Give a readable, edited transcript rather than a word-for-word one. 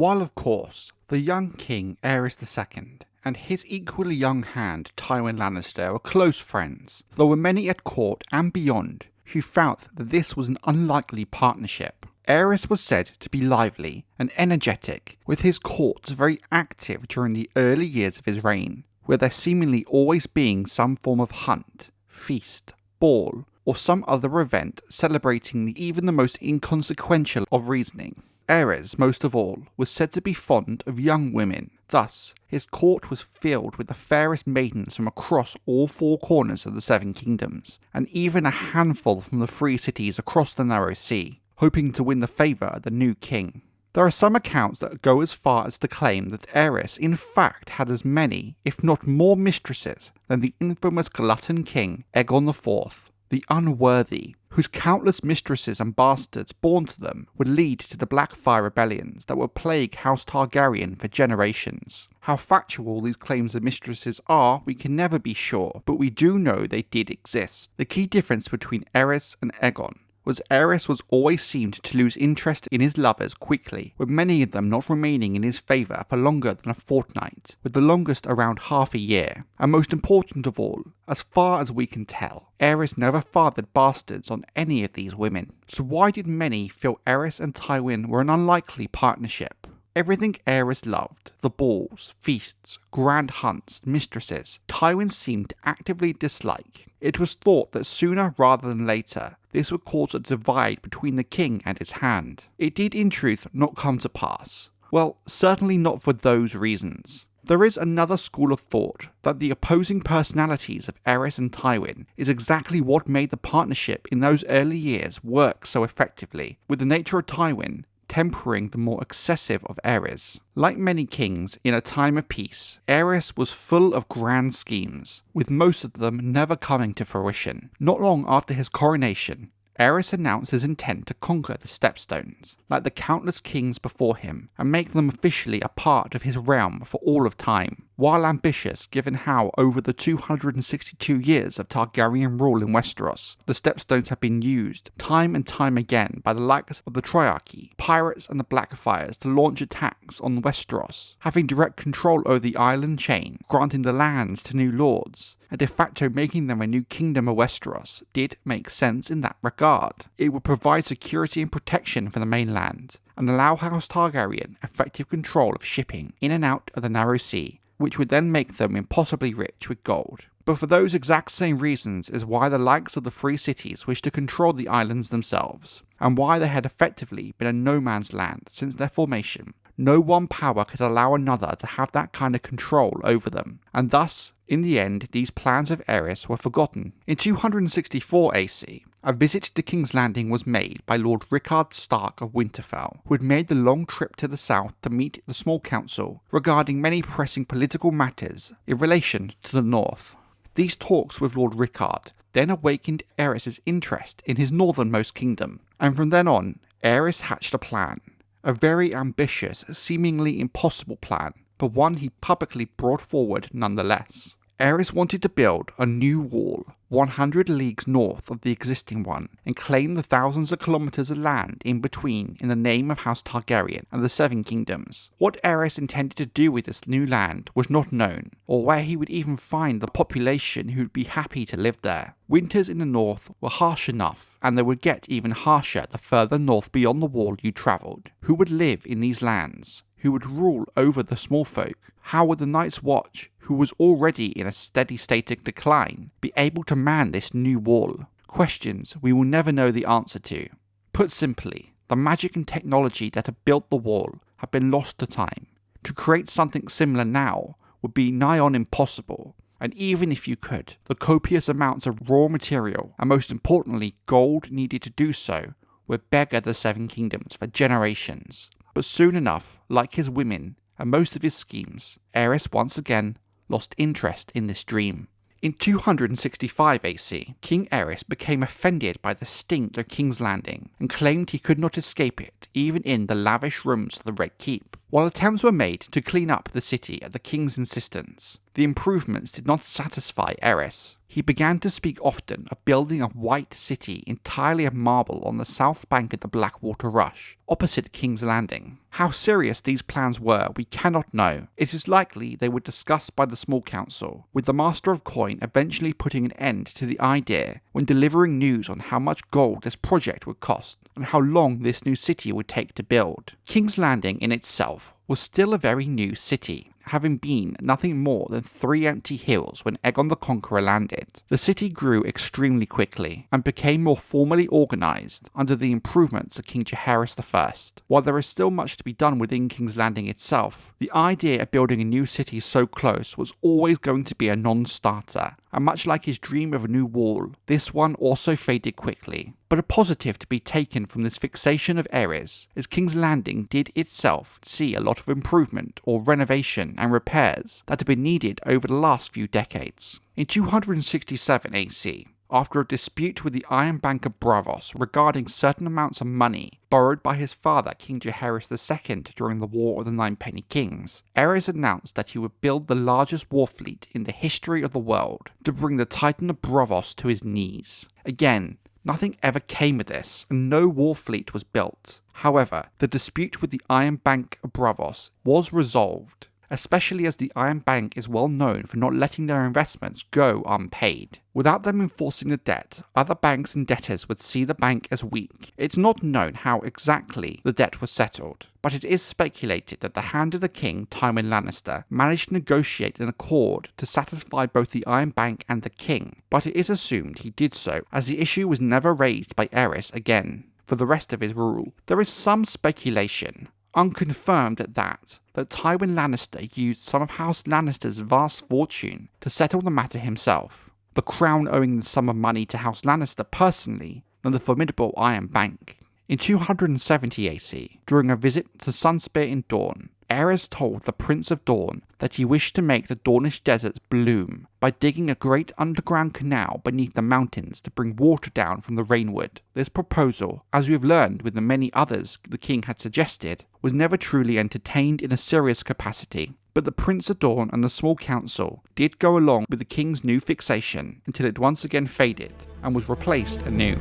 While of course, the young king Aerys II and his equally young hand Tywin Lannister were close friends, there were many at court and beyond who felt that this was an unlikely partnership. Aerys was said to be lively and energetic, with his courts very active during the early years of his reign, with there seemingly always being some form of hunt, feast, ball, or some other event celebrating even the most inconsequential of reasoning. Aerys, most of all, was said to be fond of young women. Thus, his court was filled with the fairest maidens from across all four corners of the Seven Kingdoms, and even a handful from the free cities across the Narrow Sea, hoping to win the favour of the new king. There are some accounts that go as far as to claim that Aerys in fact had as many, if not more mistresses than the infamous glutton king Aegon IV, the Unworthy, whose countless mistresses and bastards born to them would lead to the Blackfire rebellions that would plague House Targaryen for generations. How factual these claims of mistresses are, we can never be sure, but we do know they did exist. The key difference between Aerys and Aegon was Aerys was always seemed to lose interest in his lovers quickly, with many of them not remaining in his favour for longer than a fortnight, with the longest around half a year. And most important of all, as far as we can tell, Aerys never fathered bastards on any of these women. So why did many feel Aerys and Tywin were an unlikely partnership? Everything Aerys loved, the balls, feasts, grand hunts, mistresses, Tywin seemed to actively dislike. It was thought that sooner rather than later, this would cause a divide between the king and his hand. It did in truth not come to pass. Well, certainly not for those reasons. There is another school of thought that the opposing personalities of Aerys and Tywin is exactly what made the partnership in those early years work so effectively, with the nature of Tywin tempering the more excessive of Aerys. Like many kings in a time of peace, Aerys was full of grand schemes, with most of them never coming to fruition. Not long after his coronation, Aerys announced his intent to conquer the Stepstones, like the countless kings before him, and make them officially a part of his realm for all of time. While ambitious given how over the 262 years of Targaryen rule in Westeros, the Stepstones have been used time and time again by the likes of the Triarchy, pirates and the Blackfires to launch attacks on Westeros, having direct control over the island chain, granting the lands to new lords, and de facto making them a new kingdom of Westeros, did make sense in that regard. It would provide security and protection for the mainland, and allow House Targaryen effective control of shipping in and out of the Narrow Sea, which would then make them impossibly rich with gold. But for those exact same reasons is why the likes of the free cities wish to control the islands themselves, and why they had effectively been a no man's land since their formation. No one power could allow another to have that kind of control over them, and thus, in the end, these plans of Aerys were forgotten. In 264 AC, a visit to King's Landing was made by Lord Rickard Stark of Winterfell, who had made the long trip to the south to meet the small council regarding many pressing political matters in relation to the north. These talks with Lord Rickard then awakened Aerys' interest in his northernmost kingdom, and from then on, Aerys hatched a plan. A very ambitious, seemingly impossible plan, but one he publicly brought forward nonetheless. Aerys wanted to build a new wall 100 leagues north of the existing one and claim the thousands of kilometers of land in between in the name of House Targaryen and the Seven Kingdoms. What Aerys intended to do with this new land was not known, or where he would even find the population who would be happy to live there. Winters in the north were harsh enough, and they would get even harsher the further north beyond the wall you travelled. Who would live in these lands? Who would rule over the small folk? How would the Night's Watch, who was already in a steady state of decline, be able to man this new wall? Questions we will never know the answer to. Put simply, the magic and technology that had built the wall have been lost to time. To create something similar now would be nigh on impossible, and even if you could, the copious amounts of raw material, and most importantly gold needed to do so, would beggar the Seven Kingdoms for generations. But soon enough, like his women and most of his schemes, Aerys once again lost interest in this dream. In 265 AC, King Aerys became offended by the stink of King's Landing and claimed he could not escape it even in the lavish rooms of the Red Keep. While attempts were made to clean up the city at the king's insistence, the improvements did not satisfy Aerys. He began to speak often of building a white city entirely of marble on the south bank of the Blackwater Rush, opposite King's Landing. How serious these plans were we cannot know. It is likely they were discussed by the small council, with the Master of Coin eventually putting an end to the idea when delivering news on how much gold this project would cost and how long this new city would take to build. King's Landing in itself was still a very new city, having been nothing more than 3 empty hills when Aegon the Conqueror landed. The city grew extremely quickly and became more formally organised under the improvements of King Jaehaerys I. While there is still much to be done within King's Landing itself, the idea of building a new city so close was always going to be a non-starter, and much like his dream of a new wall, this one also faded quickly. But a positive to be taken from this fixation of Aerys is King's Landing did itself see a lot of improvement or renovation and repairs that had been needed over the last few decades. In 267 AC, after a dispute with the Iron Bank of Braavos regarding certain amounts of money borrowed by his father King Jaehaerys II during the War of the Nine Penny Kings, Aerys announced that he would build the largest war fleet in the history of the world to bring the Titan of Braavos to his knees. Again, nothing ever came of this, and no war fleet was built. However, the dispute with the Iron Bank of Braavos was resolved, especially as the Iron Bank is well known for not letting their investments go unpaid. Without them enforcing the debt, other banks and debtors would see the bank as weak. It's not known how exactly the debt was settled, but it is speculated that the Hand of the King, Tywin Lannister, managed to negotiate an accord to satisfy both the Iron Bank and the King, but it is assumed he did so as the issue was never raised by Aerys again for the rest of his rule. There is some speculation, unconfirmed at that Tywin Lannister used some of House Lannister's vast fortune to settle the matter himself, the crown owing the sum of money to House Lannister personally than the formidable Iron Bank. In 270 AC, during a visit to Sunspear in Dorne, Aerys told the Prince of Dorne that he wished to make the Dornish deserts bloom by digging a great underground canal beneath the mountains to bring water down from the rainwood. This proposal, as we have learned with the many others the king had suggested, was never truly entertained in a serious capacity. But the Prince of Dorne and the small council did go along with the king's new fixation until it once again faded and was replaced anew.